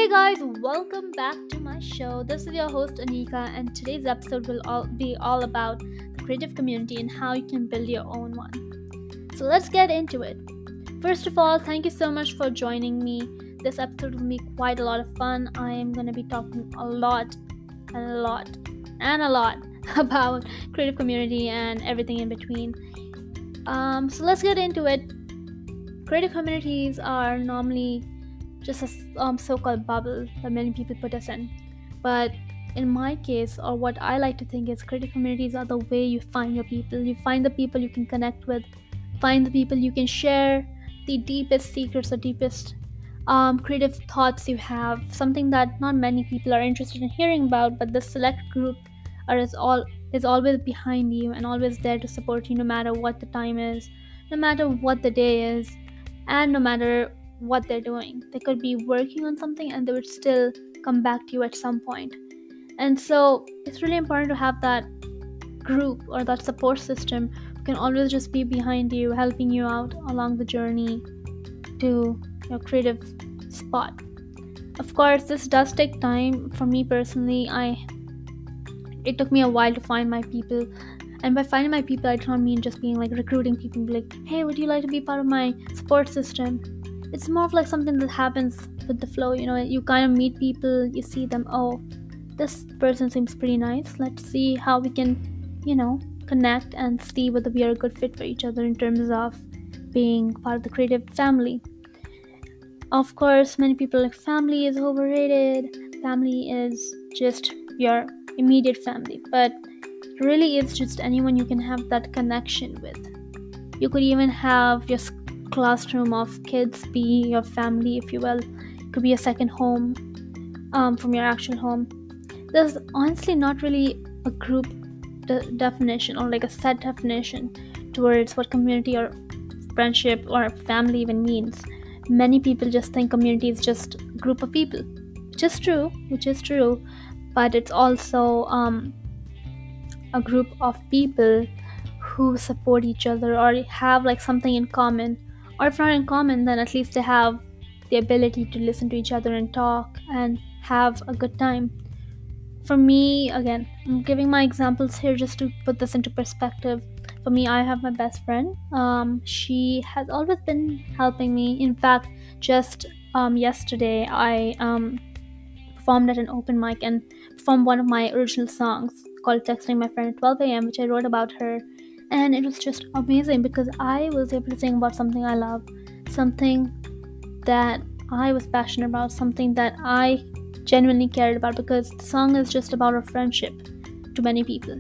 Hey guys, welcome back to my show. This is your host Anika, and today's episode will be all about the creative community and how you can build your own one. So let's get into it. First of all, thank you so much for joining me. This episode will be quite a lot of fun. I am going to be talking a lot about creative community and everything in between. So let's get into it. Creative communities are normally just a so-called bubble that many people put us in. But in my case, or what I like to think is, creative communities are the way you find your people. You find the people you can connect with, find the people you can share the deepest secrets or deepest creative thoughts you have, something that not many people are interested in hearing about, but this select group is always behind you and always there to support you, no matter what the time is, no matter what the day is, and no matter what they're doing. They could be working on something and they would still come back to you at some point. And so it's really important to have that group or that support system who can always just be behind you, helping you out along the journey to your creative spot. Of course, this does take time. For me personally, it took me a while to find my people. And by finding my people, I do not mean just being like recruiting people and be like, hey, would you like to be part of my support system? It's more of like something that happens with the flow. You kind of meet people, you see them, oh, this person seems pretty nice. Let's see how we can, connect and see whether we are a good fit for each other in terms of being part of the creative family. Of course, many people like family is overrated. Family is just your immediate family, but really it's just anyone you can have that connection with. You could even have your classroom of kids be your family, if you will. It could be a second home from your actual home. There's honestly not really a group definition or like a set definition towards what community or friendship or family even means. Many people just think community is just a group of people, which is true, but it's also a group of people who support each other or have like something in common, or if not in common, then at least they have the ability to listen to each other and talk and have a good time. For me, again, I'm giving my examples here just to put this into perspective. For me, I have my best friend. She has always been helping me. In fact, just yesterday I performed at an open mic and performed one of my original songs called Texting My Friend at 12 a.m., which I wrote about her. And it was just amazing because I was able to sing about something I love, something that I was passionate about, something that I genuinely cared about, because the song is just about our friendship to many people.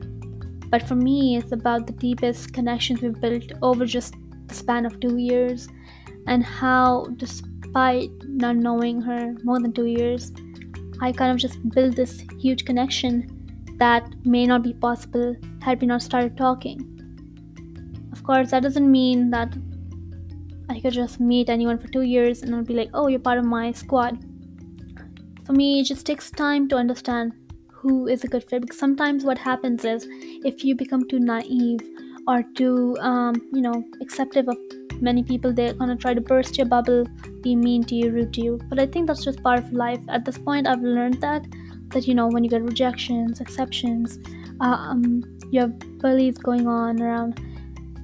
But for me, it's about the deepest connections we've built over just the span of 2 years, and how, despite not knowing her more than 2 years, I kind of just built this huge connection that may not be possible had we not started talking. Of course, that doesn't mean that I could just meet anyone for 2 years and I'll be like, oh, you're part of my squad. For me, it just takes time to understand who is a good fit, because sometimes what happens is, if you become too naive or too acceptive of many people, they're gonna try to burst your bubble, be mean to you, rude to you. But I think that's just part of life. At this point, I've learned that when you get rejections, exceptions, you have bullies going on around,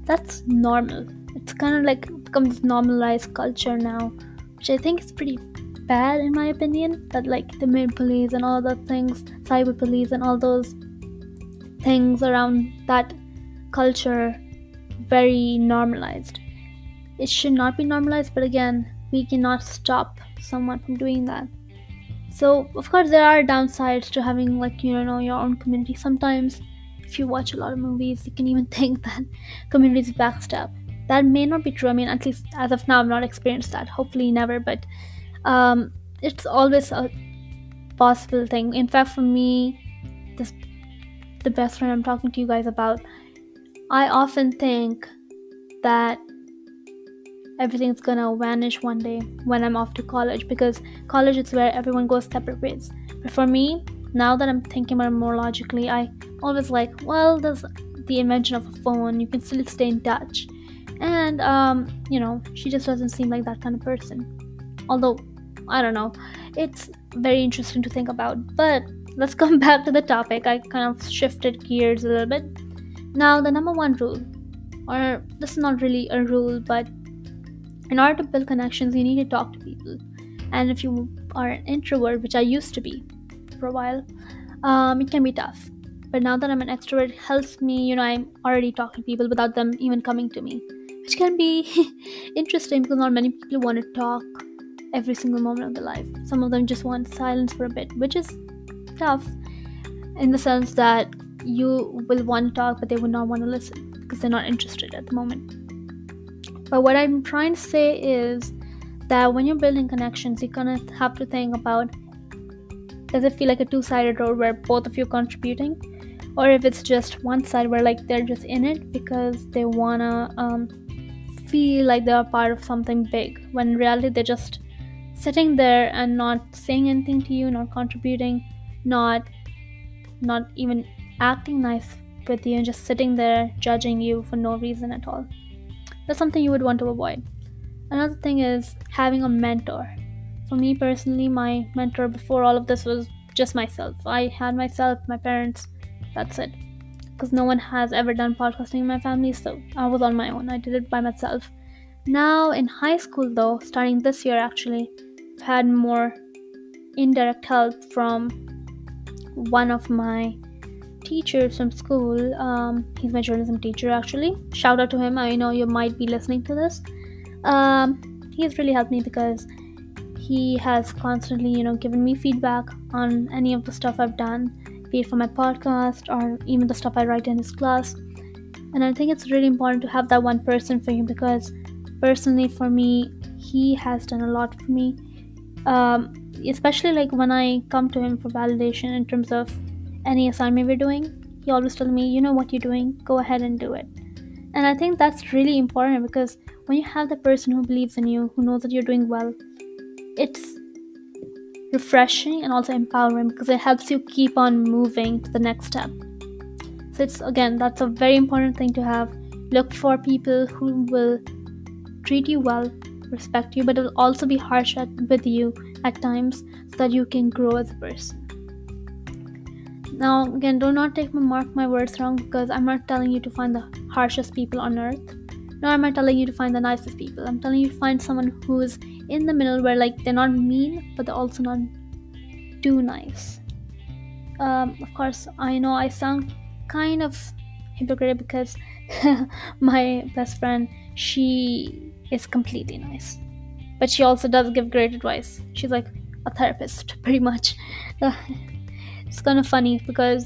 that's normal. It's kind of like become this normalized culture now, which I think is pretty bad in my opinion, that like the maid police and all the things, cyber police and all those things around that culture, very normalized. It should not be normalized, but again, we cannot stop someone from doing that. So of course there are downsides to having your own community. Sometimes if you watch a lot of movies, you can even think that communities backstab. That may not be true. I mean, at least as of now, I've not experienced that. Hopefully never, but it's always a possible thing. In fact, for me, the best friend I'm talking to you guys about, I often think that everything's gonna vanish one day when I'm off to college, because college is where everyone goes separate ways. But for me, now that I'm thinking about it more logically, I always like, well, there's the invention of a phone, you can still stay in touch. And she just doesn't seem like that kind of person. Although I don't know. It's very interesting to think about. But let's come back to the topic. I kind of shifted gears a little bit. Now, the number one rule, or this is not really a rule, but in order to build connections, you need to talk to people. And if you are an introvert, which I used to be for a while, it can be tough. But now that I'm an extrovert, it helps me, I'm already talking to people without them even coming to me, which can be interesting because not many people want to talk every single moment of their life. Some of them just want silence for a bit, which is tough in the sense that you will want to talk, but they would not want to listen because they're not interested at the moment. But what I'm trying to say is that when you're building connections, you're gonna have to think about, does it feel like a two-sided road where both of you are contributing, or if it's just one side where like they're just in it because they wanna feel like they're part of something big, when in reality they're just sitting there and not saying anything to you, not contributing, not even acting nice with you, and just sitting there judging you for no reason at all. That's something you would want to avoid. Another thing is having a mentor. For me personally, my mentor before all of this was just myself. I had myself, my parents, that's it. Because no one has ever done podcasting in my family, so I was on my own. I did it by myself. Now in high school though, starting this year actually, I've had more indirect help from one of my teachers from school. He's my journalism teacher actually. Shout out to him. I know you might be listening to this. He's really helped me because he has constantly, given me feedback on any of the stuff I've done, be it for my podcast or even the stuff I write in his class. And I think it's really important to have that one person for you, because personally for me, he has done a lot for me. Especially like when I come to him for validation in terms of any assignment we're doing, he always tells me, you know what you're doing, go ahead and do it. And I think that's really important, because when you have the person who believes in you, who knows that you're doing well, it's refreshing and also empowering, because it helps you keep on moving to the next step. So it's, again, that's a very important thing to have. Look for people who will treat you well, respect you, but will also be harsh with you at times, so that you can grow as a person. Now, again, do not mark my words wrong, because I'm not telling you to find the harshest people on earth. Nor am I telling you to find the nicest people. I'm telling you to find someone who is in the middle, where like they're not mean, but they're also not too nice. Of course, I know I sound kind of hypocrite, because my best friend, she is completely nice, but she also does give great advice. She's like a therapist, pretty much. It's kind of funny, because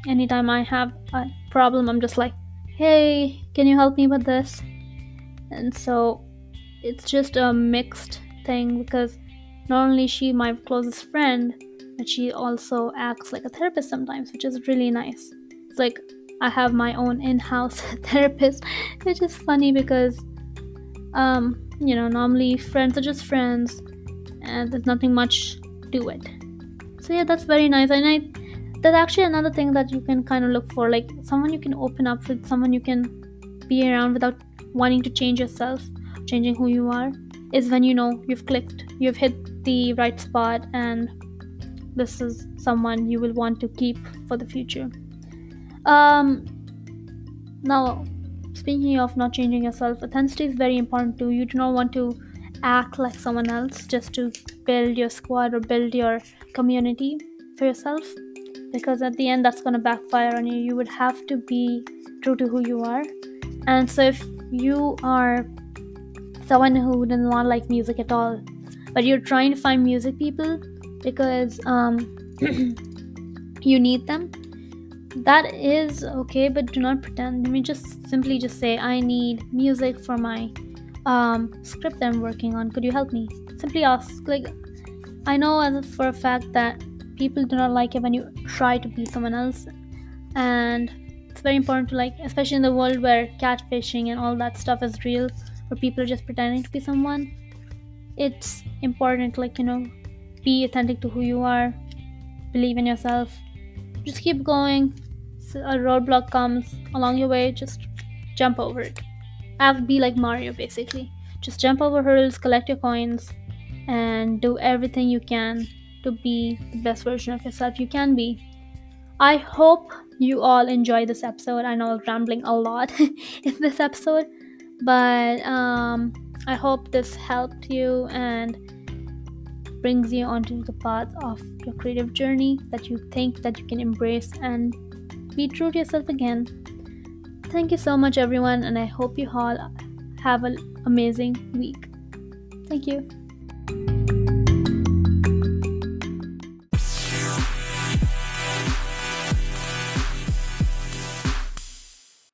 anytime I have a problem, I'm just like, hey, can you help me with this? And so it's just a mixed thing, because not only is she my closest friend, but she also acts like a therapist sometimes, which is really nice. It's like I have my own in-house therapist, which is funny because normally friends are just friends and there's nothing much to it. So yeah, that's very nice. And that's actually another thing that you can kind of look for, like someone you can open up with, someone you can be around without wanting to change yourself, changing who you are, is when you've clicked, you've hit the right spot, and this is someone you will want to keep for the future. Now, speaking of not changing yourself, authenticity is very important too. You do not want to act like someone else just to build your squad or build your community for yourself, because at the end that's going to backfire on you. You would have to be true to who you are. And so if you are someone who does not like music at all, but you're trying to find music people because you need them, that is okay, but do not pretend. I mean, just simply say, I need music for my script that I'm working on, could you help me? Simply ask. Like, I know for a fact that people do not like it when you try to be someone else, and it's very important to, like, especially in the world where catfishing and all that stuff is real, where people are just pretending to be someone, it's important to, like, be authentic to who you are, believe in yourself, just keep going. So a roadblock comes along your way, just jump over it. Be like Mario, basically. Just jump over hurdles, collect your coins, and do everything you can to be the best version of yourself you can be. I hope you all enjoy this episode. I know I was rambling a lot in this episode, but I hope this helped you and brings you onto the path of your creative journey that you think that you can embrace and be true to yourself again. Thank you so much, everyone, and I hope you all have an amazing week. Thank you.